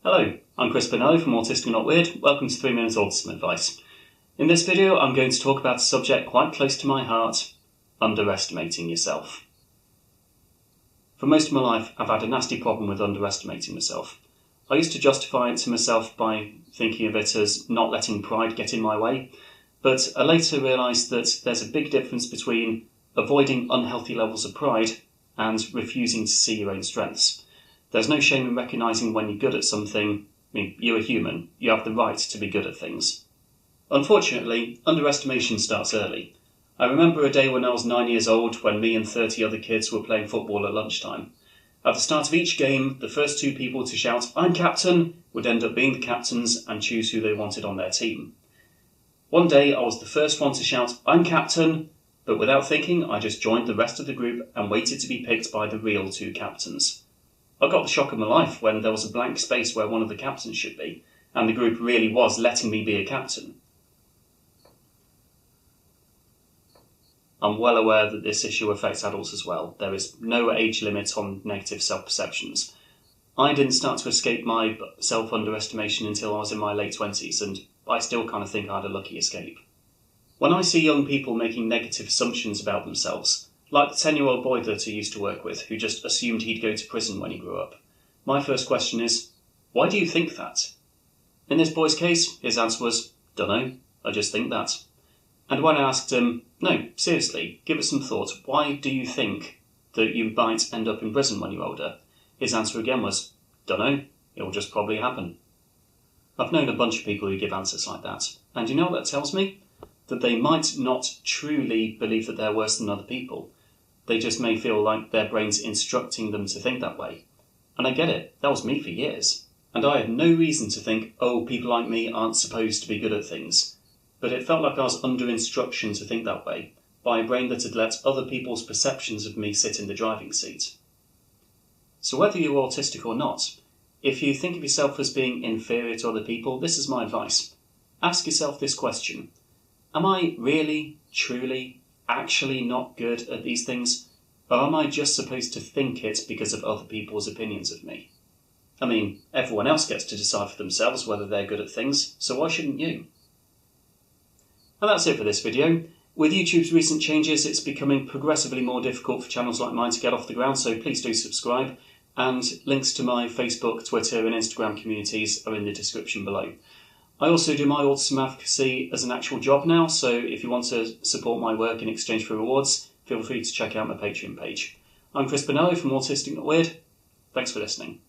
Hello, I'm Chris Bonello from Autistic Not Weird. Welcome to 3 Minute Autism Advice. In this video, I'm going to talk about a subject quite close to my heart: underestimating yourself. For most of my life, I've had a nasty problem with underestimating myself. I used to justify it to myself by thinking of it as not letting pride get in my way, but I later realised that there's a big difference between avoiding unhealthy levels of pride and refusing to see your own strengths. There's no shame in recognising when you're good at something. I mean, you're a human. You have the right to be good at things. Unfortunately, underestimation starts early. I remember a day when I was 9 years old when me and 30 other kids were playing football at lunchtime. At the start of each game, the first two people to shout, "I'm captain," would end up being the captains and choose who they wanted on their team. One day I was the first one to shout, "I'm captain," but without thinking I just joined the rest of the group and waited to be picked by the real two captains. I got the shock of my life when there was a blank space where one of the captains should be, and the group really was letting me be a captain. I'm well aware that this issue affects adults as well. There is no age limit on negative self-perceptions. I didn't start to escape my self-underestimation until I was in my late 20s, and I still kind of think I had a lucky escape. When I see young people making negative assumptions about themselves, like the 10-year-old boy that I used to work with who just assumed he'd go to prison when he grew up, my first question is, why do you think that? In this boy's case, his answer was, "Dunno, I just think that." And when I asked him, "No, seriously, give it some thought, why do you think that you might end up in prison when you're older?" his answer again was, "Dunno, it'll just probably happen." I've known a bunch of people who give answers like that, and you know what that tells me? That they might not truly believe that they're worse than other people. They just may feel like their brain's instructing them to think that way. And I get it, that was me for years. And I had no reason to think, oh, people like me aren't supposed to be good at things. But it felt like I was under instruction to think that way, by a brain that had let other people's perceptions of me sit in the driving seat. So whether you're autistic or not, if you think of yourself as being inferior to other people, this is my advice. Ask yourself this question: am I really, truly, actually not good at these things? Or am I just supposed to think it because of other people's opinions of me? I mean, everyone else gets to decide for themselves whether they're good at things, so why shouldn't you? And that's it for this video. With YouTube's recent changes, it's becoming progressively more difficult for channels like mine to get off the ground, so please do subscribe. And links to my Facebook, Twitter and Instagram communities are in the description below. I also do my autism advocacy as an actual job now, so if you want to support my work in exchange for rewards, feel free to check out my Patreon page. I'm Chris Bonello from Autistic Not Weird. Thanks for listening.